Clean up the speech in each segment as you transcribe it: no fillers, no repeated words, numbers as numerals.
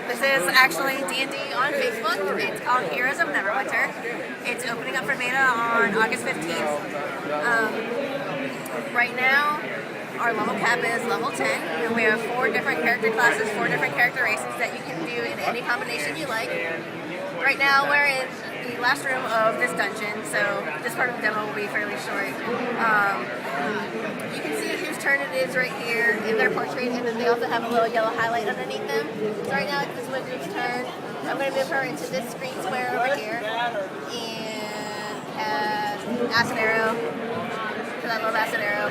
This is actually D&D on Facebook. It's called Heroes of Neverwinter. It's opening up for beta on August 15th. Right now, our level cap is level 10, and we have 4 different character classes, 4 different character races that you can do in any combination you like. Right now, we're in the last room of this dungeon, so this part of the demo will be fairly short. You can see whose turn it is right here in their portrait, and then they also have a little yellow highlight underneath them. So right now, it's this wizard's turn. I'm going to move her into this screen square over here, and cast Acid Arrow, because I love Acid Arrow.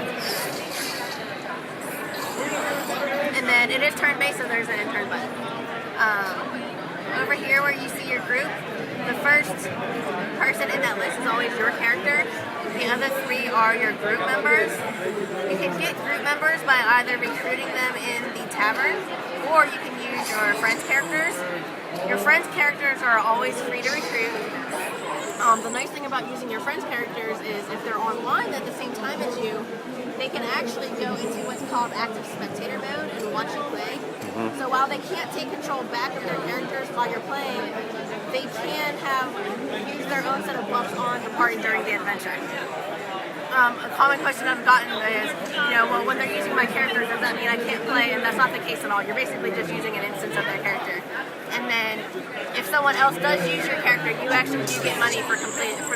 And then it is turn-based, so there's an end-turn button. Over here where you see your group, the first person in that list is always your character. The other 3 are your group members. You can get group members by either recruiting them in the tavern, or you can use your friends' characters. Your friends' characters are always free to recruit. The nice thing about using your friends' characters is if they're online at the same time as you, they can actually go into what's called active spectator mode and watch you play. So while they can't take control back of their characters while you're playing, they can use their own set of buffs on the party during the adventure. A common question I've gotten is, well, when they're using my character, does that mean I can't play? And that's not the case at all. You're basically just using an instance of their character. And then, if someone else does use your character, you actually do get money for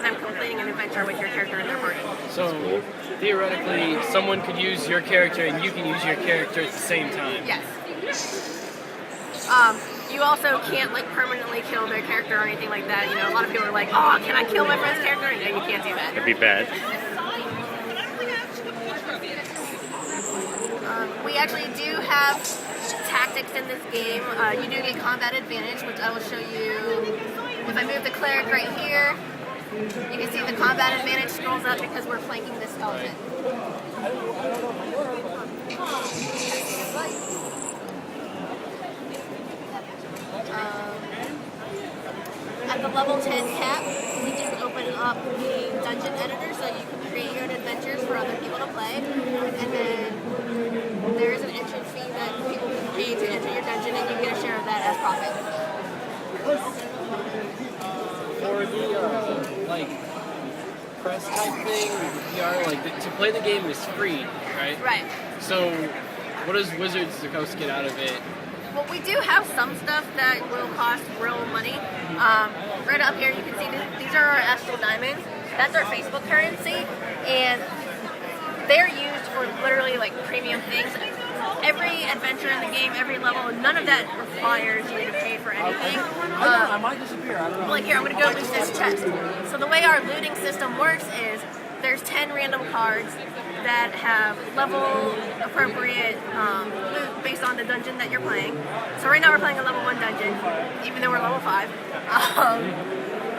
them completing an adventure with your character in their party. So, theoretically, someone could use your character and you can use your character at the same time. Yes. You also can't permanently kill their character or anything like that. A lot of people are like, "Oh, can I kill my friend's character?" No, you can't do that. That'd be bad. We actually do have tactics in this game. You do get combat advantage, which I will show you. If I move the cleric right here, you can see the combat advantage scrolls up because we're flanking this skeleton. At the level 10 cap, we do open up the dungeon editor so you can create your own adventures for other people to play. And then there is an entrance fee that people can pay to enter your dungeon, and you get a share of that as profit. For the press type thing, VR, to play the game is free, right? Right. So, what does Wizards of the Coast get out of it? Well, we do have some stuff that will cost real money. Right up here, you can see these are our Astral Diamonds. That's our Facebook currency, and they're used for literally premium things. Every adventure in the game, every level, none of that requires you to pay for anything. I might disappear, I don't know. Here, I'm going to go loot this chest. So the way our looting system works is there's 10 random cards that have level appropriate loot based on the dungeon that you're playing. So right now we're playing a level 1 dungeon, even though we're level 5.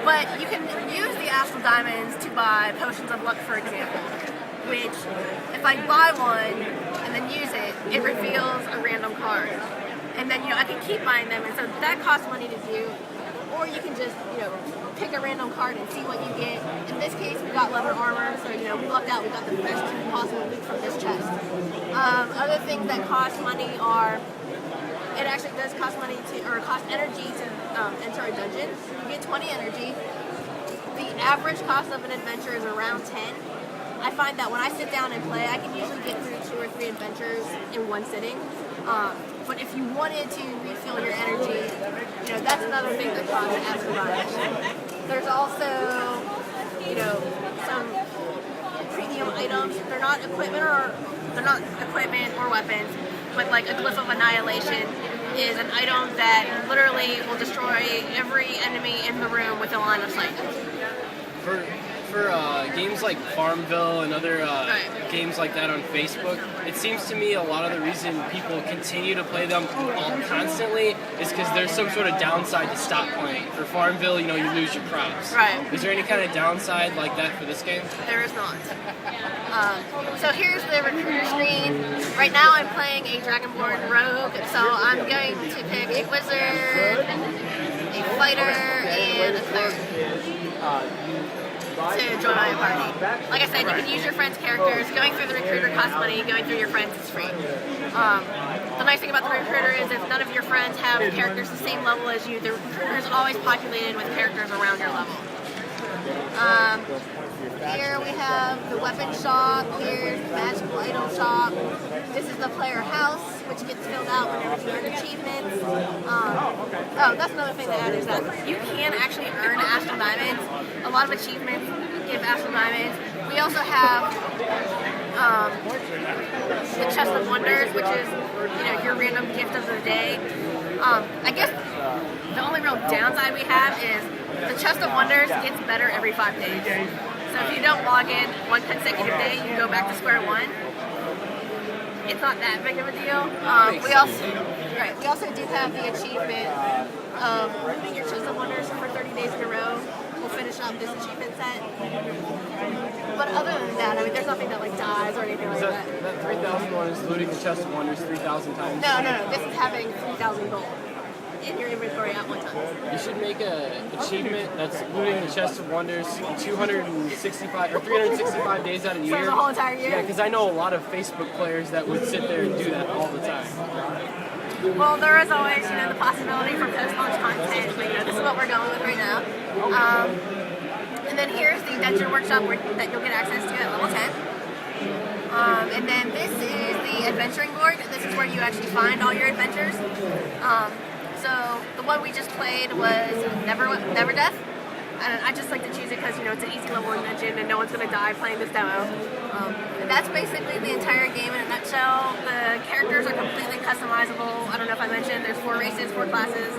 But you can use the Astral Diamonds to buy Potions of Luck, for example, which if I buy one and then use it, it reveals a random card. And then, I can keep buying them, and so that costs money to do. Or you can just, pick a random card and see what you get. In this case, we got leather armor, so, we lucked out. We got the best possible loot from this chest. Other things that cost money are, it actually does cost money cost energy to enter a dungeon. You get 20 energy. The average cost of an adventure is around 10. I find that when I sit down and play, I can usually get through 2 or 3 adventures in one sitting. But if you wanted to refill your energy, that's another thing that costs extra money. There's also, some premium items. They're not equipment or weapons, but a Glyph of Annihilation is an item that literally will destroy every enemy in the room with a line of sight. For games like Farmville and other games like that on Facebook, it seems to me a lot of the reason people continue to play them constantly is because there's some sort of downside to stop playing. For Farmville, you lose your crops. Right. Is there any kind of downside like that for this game? There is not. So here's the recruiter screen. Right now I'm playing a Dragonborn Rogue, so I'm going to pick a Wizard, a Fighter, and a Cleric to join my party. Like I said, you can use your friends' characters. Going through the recruiter costs money. Going through your friends is free. the nice thing about the recruiter is if none of your friends have characters the same level as you, the recruiter is always populated with characters around your level. Here we have the weapon shop, here's the magical item shop. This is the player house, which gets filled out whenever you earn achievements. Oh, that's another thing to add is that you can actually earn Astral Diamonds. A lot of achievements give Astral Diamonds. We also have the Chest of Wonders, which is your random gift of the day. I guess the only real downside we have is the Chest of Wonders gets better every 5 days. So if you don't log in one consecutive day, you go back to square one. It's not that big of a deal. We also do have the achievement of looting your Chest of Wonders for 30 days in a row. We'll finish up this achievement set. But other than that, I mean, there's nothing that like dies or anything like that. That 3,000 one is looting the Chest of Wonders 3,000 times? No. This is having 3,000 gold in your inventory at one time. You should make an achievement that's looting the Chest of Wonders 265 or 365 days out of the year. For the whole entire year? Yeah, because I know a lot of Facebook players that would sit there and do that all the time. Well, there is always, the possibility for post-launch content, but this is what we're going with right now. And then here's the dungeon workshop that you'll get access to at level 10. And then this is the adventuring board. This is where you actually find all your adventures. So the one we just played was Never Death. And I just like to choose it because, it's an easy level in dungeon and no one's going to die playing this demo. And that's basically the entire game in a nutshell. The characters are completely customizable. I don't know if I mentioned, there's 4 races, 4 classes,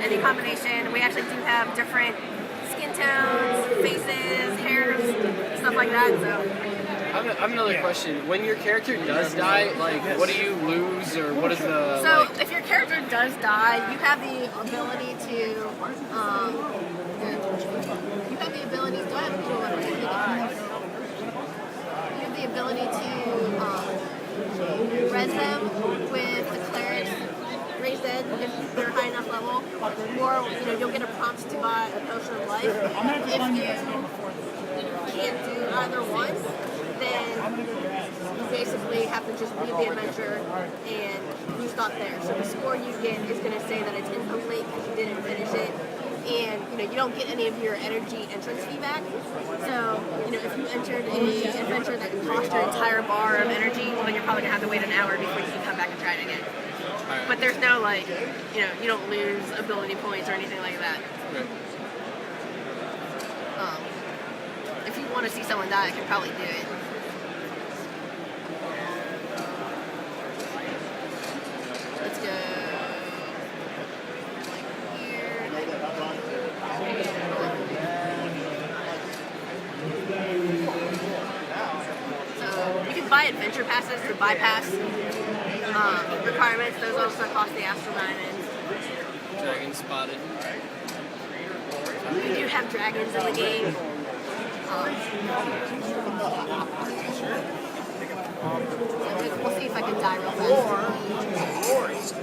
any combination. We actually do have different skin tones, faces, hairs, stuff like that. So. I have another question. When your character does die, what do you lose, or what is the... So, if your character does die, you have the ability to, do I have a clue what I'm doing? You have the ability to res them with the clerics, raise dead if they're high enough level, or, you'll get a prompt to buy a potion of life. If you can't do either one, then you basically have to just read the adventure and you stop there. So the score you get is going to say that it's incomplete because you didn't finish it, and you don't get any of your energy entrance feedback. So if you entered an adventure that cost your entire bar of energy, well, then you're probably going to have to wait an hour before you can come back and try it again. But there's no you don't lose ability points or anything like that. Okay. If you want to see someone die, I can probably do it. Let's go here. So you can buy adventure passes to bypass requirements. Those also cost the Astral Diamonds. Dragon spotted. We do have dragons in the game. We'll see if I can die real fast.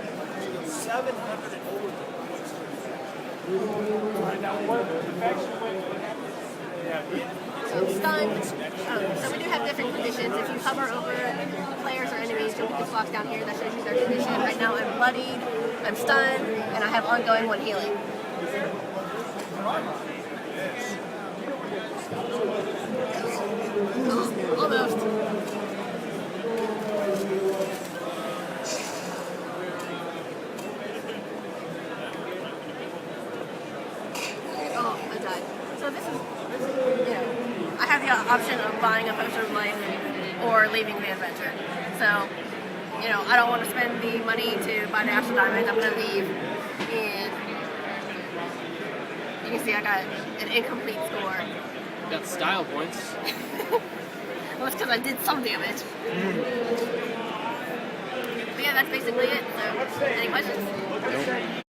700. So stunned. So we do have different conditions. If you hover over players or enemies, you'll get this box down here that shows you their condition. Right now I'm bloodied, I'm stunned, and I have ongoing 1 healing. Oh, almost. Oh, I died. So this is, I have the option of buying a potion of life or leaving the adventure. So, I don't want to spend the money to buy the Astral Diamonds. I'm going to leave, and you can see I got an incomplete score. You got style points. Well, it's because I did some damage. But yeah, that's basically it. So, any questions? Nope.